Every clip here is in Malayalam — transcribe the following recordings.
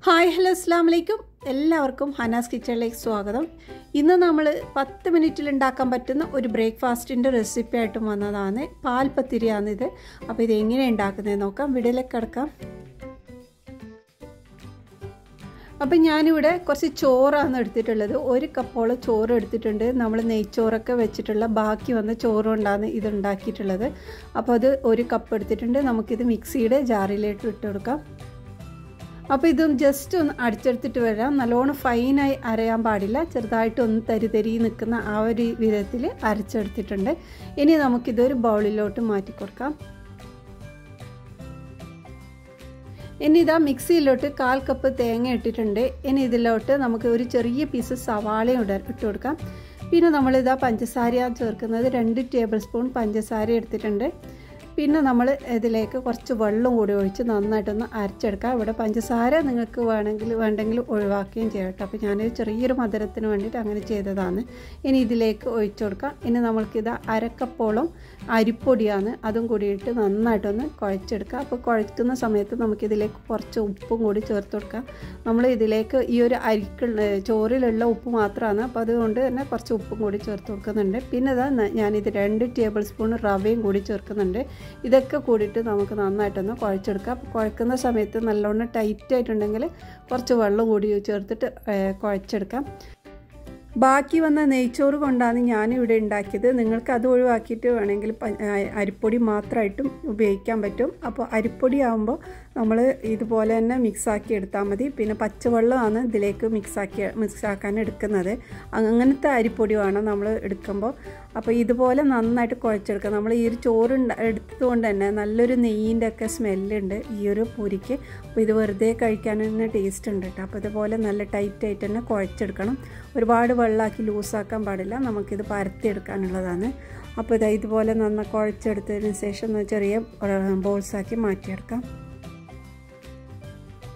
ഹായ് ഹലോ അസ്സലാമു അലൈക്കും എല്ലാവർക്കും ഹനാസ് കിച്ചണിലേക്ക് സ്വാഗതം. ഇന്ന് നമ്മൾ 10 മിനിറ്റിൽ ഉണ്ടാക്കാൻ പറ്റുന്ന ഒരു ബ്രേക്ക്ഫാസ്റ്റിൻ്റെ റെസിപ്പി ആയിട്ടും വന്നതാണ്. പാൽ പത്തിരിയാണിത്. അപ്പോൾ ഇത് എങ്ങനെ ഉണ്ടാക്കുന്നതെന്ന് നോക്കാം. വീഡിയോയിലേക്ക് കിടക്കാം. അപ്പം ഞാനിവിടെ കുറച്ച് ചോറാണ് എടുത്തിട്ടുള്ളത്. 1 കപ്പോളം ചോറ് എടുത്തിട്ടുണ്ട്. നമ്മൾ നെയ്ച്ചോറൊക്കെ വെച്ചിട്ടുള്ള ബാക്കി വന്ന ചോറ് കൊണ്ടാണ് ഇത് ഉണ്ടാക്കിയിട്ടുള്ളത്. അപ്പോൾ അത് 1 കപ്പ് എടുത്തിട്ടുണ്ട്. നമുക്കിത് മിക്സിയുടെ ജാറിലേക്ക് ഇട്ട് കൊടുക്കാം. അപ്പോൾ ഇതൊന്ന് ജസ്റ്റ് ഒന്ന് അടിച്ചെടുത്തിട്ട് വരാം. നല്ലോണം ഫൈനായി അരയാൻ പാടില്ല, ചെറുതായിട്ടൊന്ന് തരി നിൽക്കുന്ന ആ ഒരു വിധത്തിൽ അരച്ചെടുത്തിട്ടുണ്ട്. ഇനി നമുക്കിതൊരു ബൗളിലോട്ട് മാറ്റി കൊടുക്കാം. ഇനി ഇതാ മിക്സിയിലോട്ട് 1/4 കപ്പ് തേങ്ങ ഇട്ടിട്ടുണ്ട്. ഇനി ഇതിലോട്ട് നമുക്ക് ഒരു ചെറിയ പീസ് സവാളയും ഇട്ട് കൊടുക്കാം. പിന്നെ നമ്മളിതാ പഞ്ചസാരയാണ് ചേർക്കുന്നത്. 2 ടേബിൾ സ്പൂൺ പഞ്ചസാര എടുത്തിട്ടുണ്ട്. പിന്നെ നമ്മൾ ഇതിലേക്ക് കുറച്ച് വെള്ളം കൂടി ഒഴിച്ച് നന്നായിട്ടൊന്ന് അരച്ചെടുക്കാം. ഇവിടെ പഞ്ചസാര നിങ്ങൾക്ക് വേണ്ടെങ്കിൽ ഒഴിവാക്കുകയും ചെയ്യട്ടെ. അപ്പോൾ ഞാനൊരു ചെറിയൊരു മധുരത്തിന് വേണ്ടിയിട്ട് അങ്ങനെ ചെയ്തതാണ്. ഇനി ഇതിലേക്ക് ഒഴിച്ചു കൊടുക്കാം. ഇനി നമ്മൾക്കിത് 1/2 കപ്പോളം അരിപ്പൊടിയാണ്, അതും കൂടിയിട്ട് നന്നായിട്ടൊന്ന് കുഴച്ചെടുക്കുക. അപ്പോൾ കുഴക്കുന്ന സമയത്ത് നമുക്കിതിലേക്ക് കുറച്ച് ഉപ്പും കൂടി ചേർത്ത് കൊടുക്കാം. നമ്മൾ ഇതിലേക്ക് ഈ ഒരു ചോറിലുള്ള ഉപ്പ് മാത്രമാണ്, അപ്പോൾ അതുകൊണ്ട് തന്നെ കുറച്ച് ഉപ്പും കൂടി ചേർത്ത് കൊടുക്കുന്നുണ്ട്. പിന്നെ ഞാനിത് 2 ടേബിൾ സ്പൂൺ റവയും കൂടി ചേർക്കുന്നുണ്ട്. ഇതൊക്കെ കൂടിയിട്ട് നമുക്ക് നന്നായിട്ടൊന്ന് കുഴച്ചെടുക്കാം. കുഴക്കുന്ന സമയത്ത് നല്ലോണം ടൈറ്റായിട്ടുണ്ടെങ്കിൽ കുറച്ച് വെള്ളം കൂടി ചേർത്തിട്ട് കുഴച്ചെടുക്കാം. ബാക്കി വന്ന നെയ്ച്ചോറ് കൊണ്ടാണ് ഞാനിവിടെ ഉണ്ടാക്കിയത്. നിങ്ങൾക്ക് അത് ഒഴിവാക്കിയിട്ട് വേണമെങ്കിൽ അരിപ്പൊടി മാത്രമായിട്ടും ഉപയോഗിക്കാൻ പറ്റും. അപ്പോൾ അരിപ്പൊടി ആകുമ്പോൾ നമ്മൾ ഇതുപോലെ തന്നെ മിക്സാക്കി എടുത്താൽ മതി. പിന്നെ പച്ചവെള്ളമാണ് ഇതിലേക്ക് മിക്സാക്കാൻ എടുക്കുന്നത്. അങ്ങനത്തെ അരിപ്പൊടി വേണം നമ്മൾ എടുക്കുമ്പോൾ. അപ്പോൾ ഇതുപോലെ നന്നായിട്ട് കുഴച്ചെടുക്കുക. നമ്മൾ ഈ ഒരു ചോറ് എടുത്തതുകൊണ്ട് തന്നെ നല്ലൊരു നെയ്യിൻ്റെ ഒക്കെ സ്മെല്ലുണ്ട് ഈ ഒരു പൂരിക്ക്. അപ്പോൾ ഇത് വെറുതെ കഴിക്കാൻ തന്നെ ടേസ്റ്റ് ഉണ്ട് കേട്ടോ. അപ്പോൾ ഇതുപോലെ നല്ല ടൈറ്റായിട്ട് തന്നെ കുഴച്ചെടുക്കണം. ഒരുപാട് വെള്ളമാക്കി ലൂസാക്കാൻ പാടില്ല. നമുക്കിത് പരത്തിയെടുക്കാനുള്ളതാണ്. അപ്പോൾ ഇതുപോലെ നന്നായി കുഴച്ചെടുത്തതിന് ശേഷം ചെറിയ ബോൾസാക്കി മാറ്റിയെടുക്കാം.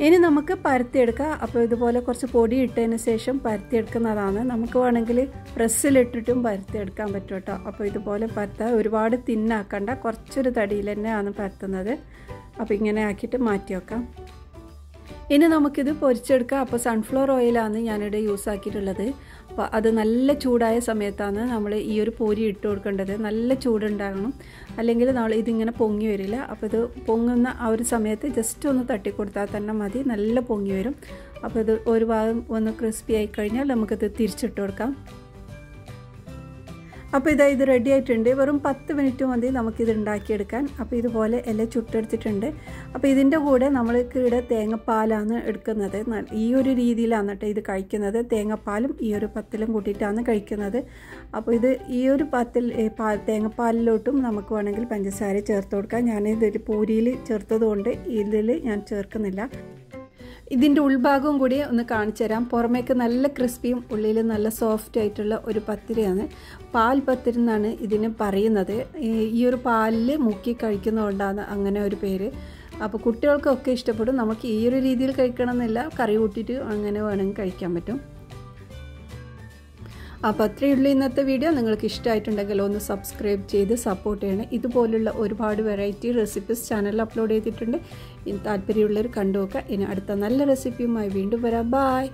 ഇനി നമുക്ക് പരത്തിയെടുക്കാം. അപ്പോൾ ഇതുപോലെ കുറച്ച് പൊടി ഇട്ടതിന് ശേഷം പരത്തിയെടുക്കുന്നതാണ്. നമുക്ക് വേണമെങ്കിൽ പ്രസ്സിലിട്ടിട്ടും പരത്തിയെടുക്കാൻ പറ്റും കേട്ടോ. അപ്പോൾ ഇതുപോലെ പരത്താൻ ഒരുപാട് തിന്നാക്കണ്ട, കുറച്ചൊരു തടിയിൽ തന്നെയാണ് പരത്തുന്നത്. അപ്പോൾ ഇങ്ങനെ ആക്കിയിട്ട് മാറ്റി വെക്കാം. ഇനി നമുക്കിത് പൊരിച്ചെടുക്കാം. അപ്പോൾ സൺഫ്ലവർ ഓയിലാണ് ഞാനിവിടെ യൂസ് ആക്കിയിട്ടുള്ളത്. അപ്പോൾ അത് നല്ല ചൂടായ സമയത്താണ് നമ്മൾ ഈ ഒരു പൂരി ഇട്ട് കൊടുക്കേണ്ടത്. നല്ല ചൂടുണ്ടാകണം, അല്ലെങ്കിൽ ഇതിങ്ങനെ പൊങ്ങി വരില്ല. അപ്പോൾ ഇത് പൊങ്ങുന്ന ആ ഒരു സമയത്ത് ജസ്റ്റ് ഒന്ന് തട്ടിക്കൊടുത്താൽ തന്നെ മതി, നല്ല പൊങ്ങി വരും. അപ്പോൾ ഇത് ഒരു ഭാഗം ഒന്ന് ക്രിസ്പി ആയി കഴിഞ്ഞാൽ നമുക്കിത് തിരിച്ചിട്ട് കൊടുക്കാം. അപ്പോൾ ഇത് റെഡി ആയിട്ടുണ്ട്. വെറും 10 മിനിറ്റ് മതി നമുക്കിത് ഉണ്ടാക്കിയെടുക്കാൻ. അപ്പോൾ ഇതുപോലെ എല്ലാം ചുട്ടെടുത്തിട്ടുണ്ട്. അപ്പോൾ ഇതിൻ്റെ കൂടെ നമ്മൾക്കിവിടെ തേങ്ങാപ്പാലാണ് എടുക്കുന്നത്. ഈ ഒരു രീതിയിലാണ് കേട്ടോ ഇത് കഴിക്കുന്നത്. തേങ്ങാപ്പാലും ഈ ഒരു പത്തിലും കൂട്ടിയിട്ടാണ് കഴിക്കുന്നത്. അപ്പോൾ ഈ ഒരു തേങ്ങാപ്പാലിലോട്ടും നമുക്ക് വേണമെങ്കിൽ പഞ്ചസാര ചേർത്ത് കൊടുക്കാം. ഞാനിതിൽ പൂരിയിൽ ചേർത്തത് കൊണ്ട് ഇതിൽ ഞാൻ ചേർക്കുന്നില്ല. ഇതിൻ്റെ ഉൾഭാഗവും കൂടി ഒന്ന് കാണിച്ചു തരാം. പുറമേക്ക് നല്ല ക്രിസ്പിയും ഉള്ളിൽ നല്ല സോഫ്റ്റ് ആയിട്ടുള്ള ഒരു പത്തിരിയാണ്. പാൽ പത്തിരി എന്നാണ് ഇതിന് പറയുന്നത്. ഈ ഒരു പാലിൽ മുക്കി കഴിക്കുന്നതുകൊണ്ടാണ് അങ്ങനെ ഒരു പേര്. അപ്പോൾ കുട്ടികൾക്കൊക്കെ ഇഷ്ടപ്പെടും. നമുക്ക് ഈ ഒരു രീതിയിൽ കഴിക്കണമെന്നില്ല, കറി കൂട്ടിയിട്ട് അങ്ങനെ വേണമെങ്കിൽ കഴിക്കാൻ പറ്റും. അപ്പോൾ അത്രയുള്ള ഇന്നത്തെ വീഡിയോ. നിങ്ങൾക്ക് ഇഷ്ടമായിട്ടുണ്ടെങ്കിൽ ഒന്ന് സബ്സ്ക്രൈബ് ചെയ്ത് സപ്പോർട്ട് ചെയ്യണം. ഇതുപോലുള്ള ഒരുപാട് വെറൈറ്റി റെസിപ്പീസ് ചാനലിൽ അപ്ലോഡ് ചെയ്തിട്ടുണ്ട്. താല്പര്യമുള്ളവർ കണ്ടു നോക്കുക. ഇനി അടുത്ത നല്ല റെസിപ്പിയുമായി വീണ്ടും വരാം. ബായ്.